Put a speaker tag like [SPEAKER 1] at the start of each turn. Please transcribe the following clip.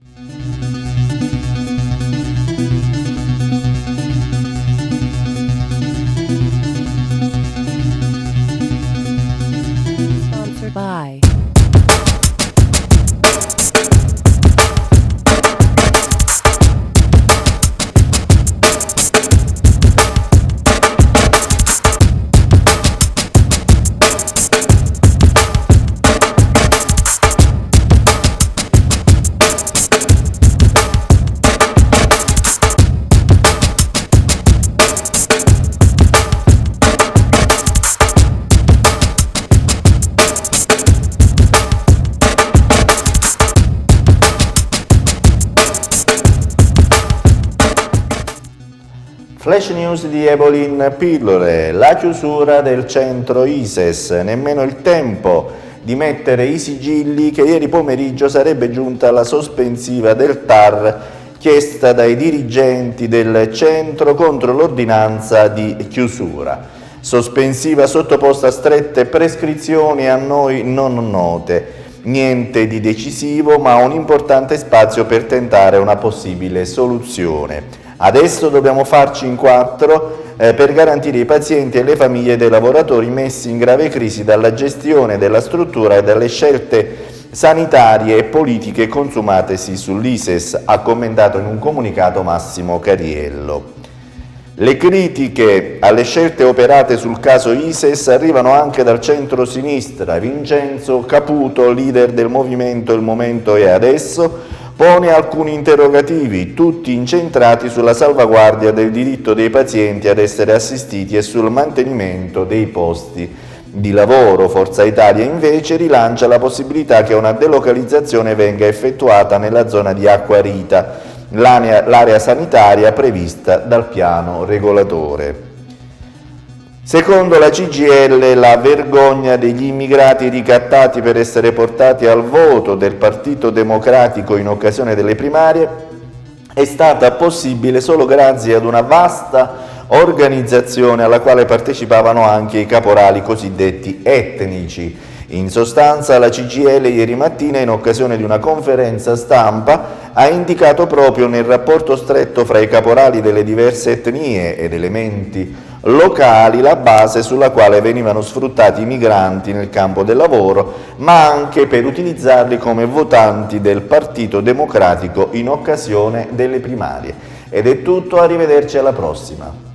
[SPEAKER 1] Sponsored by
[SPEAKER 2] Flash news di Evolin Pillole, la chiusura del centro ISES, nemmeno il tempo di mettere i sigilli che ieri pomeriggio sarebbe giunta la sospensiva del TAR chiesta dai dirigenti del centro contro l'ordinanza di chiusura. Sospensiva sottoposta a strette prescrizioni a noi non note. Niente di decisivo, ma un importante spazio per tentare una possibile soluzione. Adesso dobbiamo farci in quattro per garantire i pazienti e le famiglie dei lavoratori messi in grave crisi dalla gestione della struttura e dalle scelte sanitarie e politiche consumatesi sull'ISES, ha commentato in un comunicato Massimo Cariello. Le critiche alle scelte operate sul caso ISES arrivano anche dal centro-sinistra. Vincenzo Caputo, leader del movimento Il Momento è Adesso, pone alcuni interrogativi, tutti incentrati sulla salvaguardia del diritto dei pazienti ad essere assistiti e sul mantenimento dei posti di lavoro. Forza Italia invece rilancia la possibilità che una delocalizzazione venga effettuata nella zona di Acquarita, l'area sanitaria prevista dal piano regolatore. Secondo la CGIL, la vergogna degli immigrati ricattati per essere portati al voto del Partito Democratico in occasione delle primarie è stata possibile solo grazie ad una vasta organizzazione alla quale partecipavano anche i caporali cosiddetti etnici. In sostanza, la CGIL ieri mattina, in occasione di una conferenza stampa, ha indicato proprio nel rapporto stretto fra i caporali delle diverse etnie ed elementi locali la base sulla quale venivano sfruttati i migranti nel campo del lavoro, ma anche per utilizzarli come votanti del Partito Democratico in occasione delle primarie. Ed è tutto, arrivederci alla prossima.